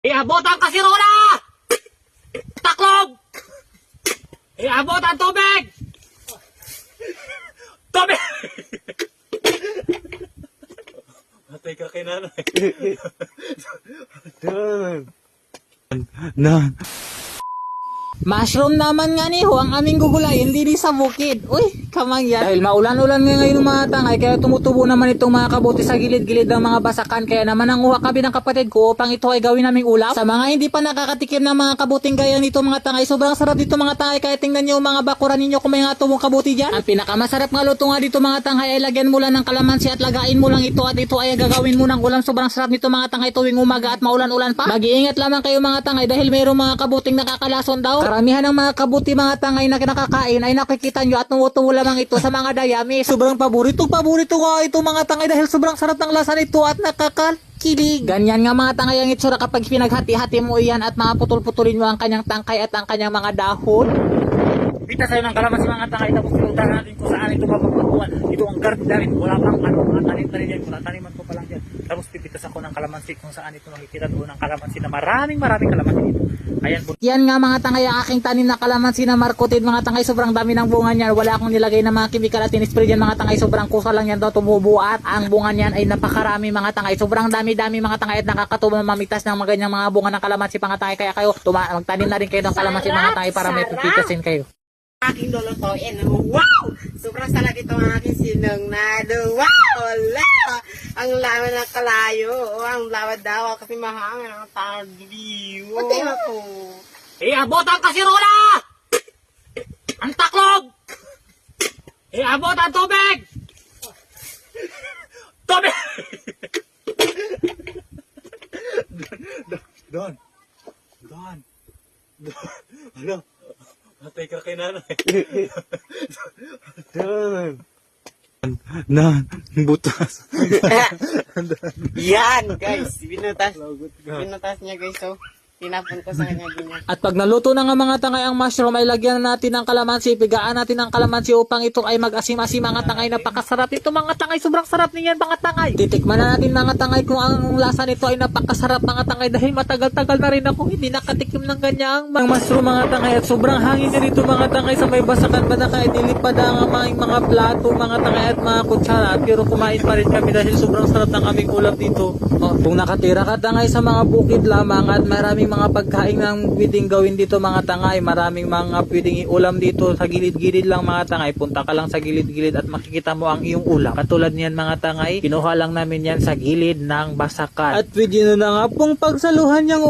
Iabot ang kasirola! Taklob! Iabot ang tubig! Tubig! Matay ka kay nanay. Mushroom naman nga ni ho, ang aming gugulayin hindi sa bukid. Uy, kamangyan. Dahil maulan-ulan nga ngayon mga tangay, kaya tumutubo naman itong mga kabuti sa gilid-gilid ng mga basakan. Kaya naman nanguha kami ng kapatid ko upang ito ay gawin naming ulam. Sa mga hindi pa nakakatikim ng mga kabuting gaya nito mga tangay, sobrang sarap dito mga tangay. Kaya tingnan nyo mga bakuran ninyo kung may nga tubong kabuti dyan. Ang pinakamasarap nga luto nga dito mga tangay ay lagyan mo lang ng kalamansi at lagain mo lang ito. At ito ay gagawin mo ng ulam. Sobrang sarap nito mga tangay tuwing umaga at maulan-ulan pa. Mag-iingat lamang kayo mga tangay dahil mayroong mga kabuting nakakalason daw. Karamihan ng mga kabuti mga tangay na nakakain ay nakikita nyo at tumutubo lamang ito sa mga dayami. Sobrang paborito nga ito mga tangay dahil sobrang sarap ng lasa nito at nakakakilig. Ganyan nga mga tangay ang itsura kapag pinaghati-hati mo iyan at mga putol-putulin mo ang kanyang tangkay at ang kanyang mga dahon. Pita sa'yo ng kalamansi mga tangay tapos pinuntahan natin kung saan ito mapapagawa. Ito ang garden na rin. Wala pang mga tanim na rin yan. Wala taniman ko pa lang yan. Tapos pipitas ako ng kalamansi kung saan ito makikita doon ng kalamansi na maraming kalamansi dito. Ayan po. Yan nga mga tangay ang aking tanim na kalamansi na markotid mga tangay. Sobrang dami ng bunga niyan. Wala akong nilagay na mga chemical at in-spray dyan mga tangay. Sobrang kusa lang yan daw tumubo at ang bunga niyan ay napakarami mga tangay. Sobrang dami-dami mga tangay at nakakatuwa mamitas ng mga ganyang mga bunga ng kalamansi mga tangay. Kaya kayo magtanim na rin kayo ng kalamansi mga tangay para may pipitasin kayo. Aking lulutuin. Wow! Sobrang sarap ito ang aking sinungnado. Wow! Wala! Ang lawa ng kalayo. Ang lawa daw kasi mahangin ang tardiyo. Pati ako. Iabot ang kasirola! Ang taklob! Iabot ang tubig! Tubig! Don! Ano? Matay ka kay nanay. Butas. Yan guys, binutas niya guys, so tinapon ko sa kanya ganyan. At pag naluto na nga mga tangay ang mushroom ay lagyan na natin ng kalamansi, pigaan natin ng kalamansi upang ito ay mag-asim-asim mga tangay. Napakasarap ito mga tangay, sobrang sarap niyan mga tangay. Titikman na natin mga tangay kung ang lasa nito ay napakasarap mga tangay dahil matagal-tagal na rin ako hindi nakatikim ng ganyang mushroom mga tangay at sobrang hangin na rito mga tangay sa may basakan ba na kaya nilipad ang mga plato mga tangay at mga kutsara at pero kumain pa rin kami dahil sobrang sarap ng aming ulam dito. Kung nakatira ka tangay sa mga bukid lamang at maraming mga pagkain ng pwedeng gawin dito mga tangay, maraming mga pwedeng iulam dito sa gilid-gilid lang mga tangay, punta ka lang sa gilid-gilid at makikita mo ang iyong ulam. Katulad niyan mga tangay, kinuha lang namin yan sa gilid ng basakan at pwede na nga pong pagsaluhan yung